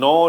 9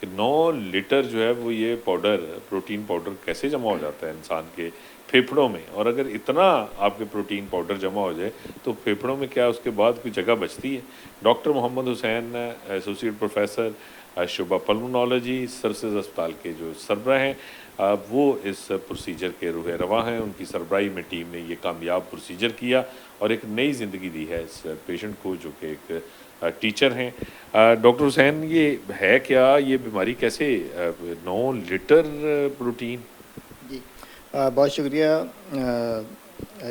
کہ 9 لیٹر جو ہے وہ یہ پاؤڈر پروٹین پاؤڈر کیسے جمع ہو جاتا ہے انسان کے پھیپھڑوں میں، اور اگر اتنا آپ کے پروٹین پاؤڈر جمع ہو جائے تو پھیپھڑوں میں کیا اس کے بعد کوئی جگہ بچتی ہے؟ ڈاکٹر محمد حسین ایسوسیٹ پروفیسر شعبہ پلمونالوجی سرسز اسپتال کے جو سربراہ ہیں، وہ اس پروسیجر کے روح رواں ہیں. ان کی سربراہی میں ٹیم نے یہ کامیاب پروسیجر کیا اور ایک نئی زندگی دی ہے اس پیشنٹ کو جو کہ ایک ٹیچر ہیں. ڈاکٹر حسین، یہ ہے کیا، یہ بیماری کیسے 9 لیٹر پروٹین؟ جی بہت شکریہ.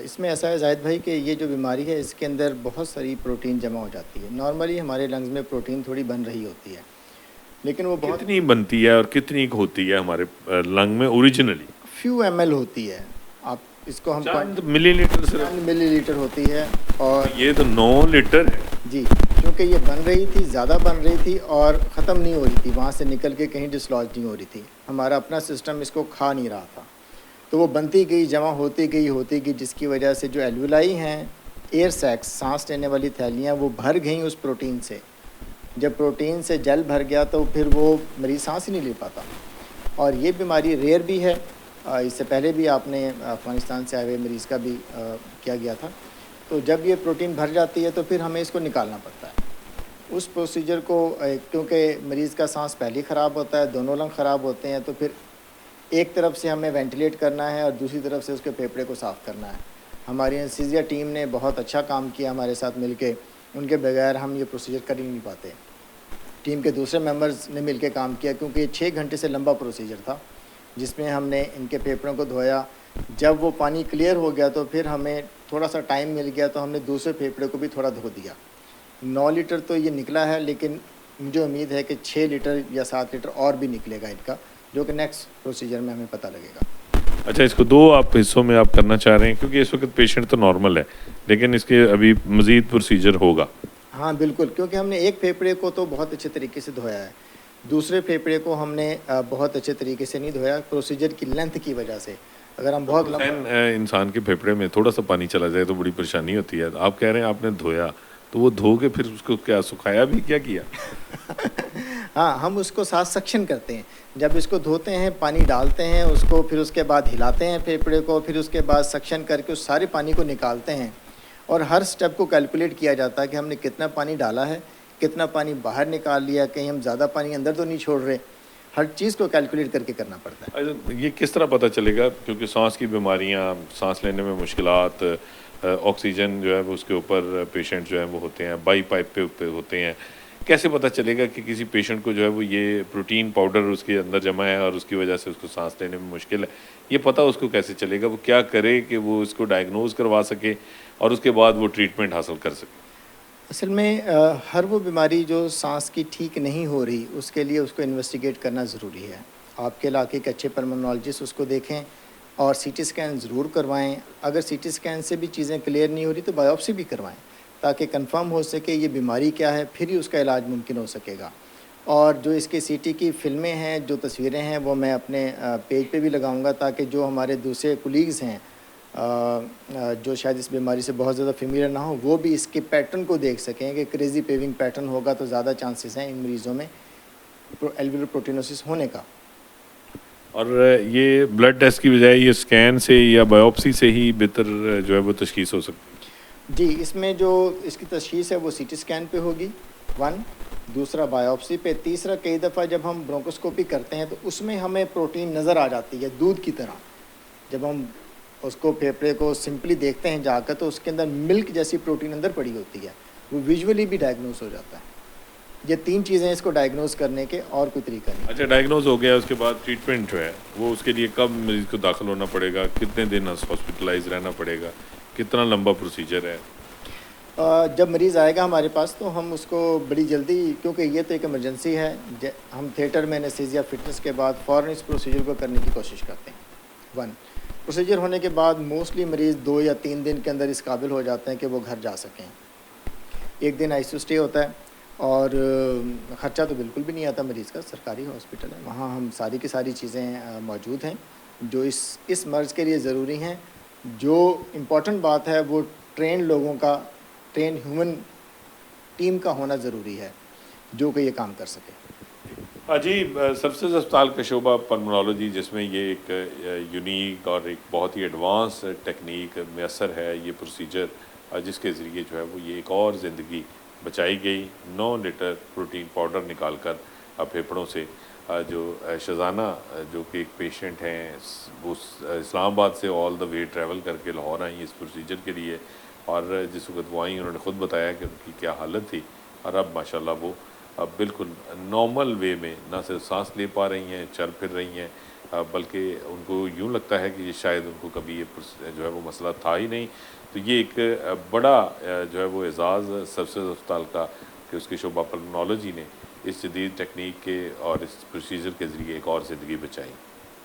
اس میں ایسا ہے زاہد بھائی کہ یہ جو بیماری ہے اس کے اندر بہت ساری پروٹین جمع ہو جاتی ہے. نارملی ہمارے لنگز میں پروٹین تھوڑی بن رہی ہوتی ہے، لیکن وہ بہت کتنی بنتی ہے اور کتنی ہوتی ہے ہمارے لنگ میں اوریجنلی؟ فیو ایم ایل ہوتی ہے. آپ اس کو ہم چند ملی لیٹر صرف؟ چند ملی لیٹر ہوتی ہے. اور یہ تو 9 لیٹر ہے. جی، کیونکہ یہ بن رہی تھی، زیادہ بن رہی تھی اور ختم نہیں ہو رہی تھی، وہاں سے نکل کے کہیں ڈسلوج نہیں ہو رہی تھی. ہمارا اپنا سسٹم اس کو کھا نہیں رہا تھا، تو وہ بنتی گئی، جمع ہوتی گئی، جس کی وجہ سے جو ایلویلائی ہیں، ایئر سیکس، سانس لینے والی تھیلیاں، وہ بھر گئیں اس پروٹین سے. جب پروٹین سے جل بھر گیا تو پھر وہ مریض سانس ہی نہیں لے پاتا. اور یہ بیماری ریئر بھی ہے. اس سے پہلے بھی آپ نے افغانستان سے آئے ہوئے مریض کا بھی کیا گیا تھا. تو جب یہ پروٹین بھر جاتی ہے تو پھر ہمیں اس کو نکالنا پڑتا ہے. اس پروسیجر کو کیونکہ مریض کا سانس پہلے خراب ہوتا ہے، دونوں لنگ خراب ہوتے ہیں، تو پھر ایک طرف سے ہمیں وینٹیلیٹ کرنا ہے اور دوسری طرف سے اس کے پھیپھڑے کو صاف کرنا ہے. ہماری انستھیزیا ٹیم نے بہت اچھا کام کیا ہمارے ساتھ مل کے. ان کے بغیر ہم یہ پروسیجر کر ہی نہیں پاتے. ٹیم کے دوسرے ممبرز نے مل کے کام کیا، کیونکہ یہ 6 گھنٹے سے لمبا پروسیجر تھا جس میں ہم نے ان کے پھیپھڑوں کو دھویا. جب وہ پانی کلیئر ہو گیا تو پھر ہمیں تھوڑا سا ٹائم مل گیا تو ہم نے دوسرے پھیپھڑے کو بھی تھوڑا دھو دیا. 9 لیٹر تو یہ نکلا ہے، لیکن مجھے امید ہے کہ 6 لیٹر یا 7 لیٹر اور بھی نکلے گا ان کا، جو کہ نیکسٹ پروسیجر میں ہمیں پتہ لگے گا. اچھا، اس کو 2 آپ حصوں میں آپ کرنا چاہ رہے ہیں کیونکہ اس وقت پیشنٹ تو نارمل ہے، لیکن اس کے ابھی مزید پروسیجر ہوگا. ہاں بالکل، کیونکہ ہم نے ایک پھیپھڑے کو تو بہت اچھے طریقے سے دھویا ہے، دوسرے پھیپھڑے کو ہم نے بہت اچھے طریقے سے نہیں دھویا پروسیجر کی لینتھ کی وجہ سے. اگر ہم بہت لمبا انسان کے پھیپھڑے میں تھوڑا سا پانی چلا جائے تو بڑی پریشانی ہوتی ہے. آپ کہہ رہے ہیں آپ نے دھویا، تو وہ دھو کے پھر اس کو کیا سکھایا بھی کیا؟ ہاں، ہم اس کو ساتھ سکشن کرتے ہیں. جب اس کو دھوتے ہیں، پانی ڈالتے ہیں اس کو، پھر اس کے بعد ہلاتے ہیں پھیپھڑے کو، پھر اس کے بعد سکشن کر کے اس سارے پانی کو نکالتے ہیں. اور ہر سٹیپ کو کیلکولیٹ کیا جاتا ہے کہ ہم نے کتنا پانی ڈالا ہے، کتنا پانی باہر نکال لیا، کہیں ہم زیادہ پانی اندر تو نہیں چھوڑ رہے. ہر چیز کو کیلکولیٹ کر کے کرنا پڑتا ہے. یہ کس طرح پتہ چلے گا؟ کیونکہ سانس کی بیماریاں، سانس لینے میں مشکلات، آکسیجن جو ہے وہ اس کے اوپر پیشنٹ جو ہیں وہ ہوتے ہیں، بائی پائپ پہ ہوتے ہیں. کیسے پتہ چلے گا کہ کسی پیشنٹ کو جو ہے وہ یہ پروٹین پاؤڈر اس کے اندر جمع ہے اور اس کی وجہ سے اس کو سانس لینے میں مشکل ہے؟ یہ پتہ اس کو کیسے چلے گا؟ وہ کیا کرے کہ وہ اس کو ڈائگنوز کروا سکے اور اس کے بعد وہ ٹریٹمنٹ حاصل کر سکے؟ اصل میں ہر وہ بیماری جو سانس کی ٹھیک نہیں ہو رہی، اس کے لیے اس کو انویسٹیگیٹ کرنا ضروری ہے. آپ کے علاقے کے اچھے پلمونالوجسٹ اس کو دیکھیں اور سی ٹی اسکین ضرور کروائیں. اگر سی ٹی اسکین سے بھی چیزیں کلیئر نہیں ہو رہی تو بایوپسی بھی کروائیں تاکہ کنفرم ہو سکے یہ بیماری کیا ہے، پھر ہی اس کا علاج ممکن ہو سکے گا. اور جو اس کے سی ٹی کی فلمیں ہیں، جو تصویریں ہیں، وہ میں اپنے پیج پہ بھی لگاؤں گا تاکہ جو ہمارے دوسرے کولیگز ہیں جو شاید اس بیماری سے بہت زیادہ فیملیئر نہ ہو، وہ بھی اس کے پیٹرن کو دیکھ سکیں کہ کریزی پیونگ پیٹرن ہوگا تو زیادہ چانسز ہیں ان مریضوں میں ایلویولر پروٹینوسس ہونے کا. اور یہ بلڈ ٹیسٹ کی بجائے یہ اسکین سے یا بایوپسی سے ہی بہتر جو ہے وہ تشخیص ہو سکتی ہے؟ جی، اس میں جو اس کی تشخیص ہے وہ سی ٹی اسکین پہ ہوگی، 1، دوسرا بایوپسی پہ، تیسرا کئی دفعہ جب ہم برونکوسکوپی کرتے ہیں تو اس میں ہمیں پروٹین نظر آ جاتی ہے دودھ کی طرح. جب ہم اس کو پھیپھڑے کو سمپلی دیکھتے ہیں جا کر تو اس کے اندر ملک جیسی پروٹین اندر پڑی ہوتی ہے، وہ ویژولی بھی ڈائگنوز ہو جاتا ہے. یہ 3 چیزیں اس کو ڈائگنوز کرنے کے، اور کوئی طریقہ نہیں. اچھا، ڈائگنوز ہو گیا، اس کے بعد ٹریٹمنٹ جو ہے وہ اس کے لیے کب مریض کو داخل ہونا پڑے گا، کتنے دن ہاسپٹلائز رہنا پڑے گا، کتنا لمبا پروسیجر ہے؟ جب مریض آئے گا ہمارے پاس تو ہم اس کو بڑی جلدی، کیونکہ یہ تو ایک ایمرجنسی ہے، ہم تھیٹر میں انستھیزیا فٹنس کے بعد فوراً اس پروسیجر کو کرنے کی کوشش کرتے ہیں. 1، پروسیجر ہونے کے بعد موسٹلی مریض 2 یا 3 دن کے اندر اس قابل ہو جاتے ہیں کہ وہ گھر جا سکیں. 1 دن آئی سی یو اسٹے ہوتا ہے اور خرچہ تو بالکل بھی نہیں آتا مریض کا. سرکاری ہاسپٹل ہے، وہاں ہم ساری کی ساری چیزیں موجود ہیں جو اس مرض کے لیے ضروری ہیں. جو امپورٹنٹ بات ہے وہ ٹرین لوگوں کا، ٹرین ہیومن ٹیم کا ہونا ضروری ہے جو کہ یہ کام کر سکے. جی سرفسز اسپتال کا شعبہ پلمونالوجی جس میں یہ ایک یونیک اور ایک بہت ہی ایڈوانس ٹیکنیک میسر ہے، یہ پروسیجر جس کے ذریعے جو ہے وہ یہ ایک اور زندگی بچائی گئی 9 لیٹر پروٹین پاؤڈر نکال کر پھیپھڑوں سے جو شزانہ جو کہ ایک پیشنٹ ہیں وہ اسلام آباد سے آل دا وے ٹریول کر کے لاہور آئیں اس پروسیجر کے لیے، اور جس وقت وہ آئیں انہوں نے خود بتایا کہ ان کی کیا حالت تھی، اور اب ماشاءاللہ وہ اب بالکل نارمل وے میں نہ صرف سانس لے پا رہی ہیں، چل پھر رہی ہیں، بلکہ ان کو یوں لگتا ہے کہ یہ شاید ان کو کبھی یہ جو ہے وہ مسئلہ تھا ہی نہیں۔ تو یہ ایک بڑا جو ہے وہ اعزاز سرفسز اسپتال کا کہ اس کے شعبہ پلمونالوجی نے اس جدید ٹیکنیک کے اور اس پروسیجر کے ذریعے ایک اور زندگی بچائی۔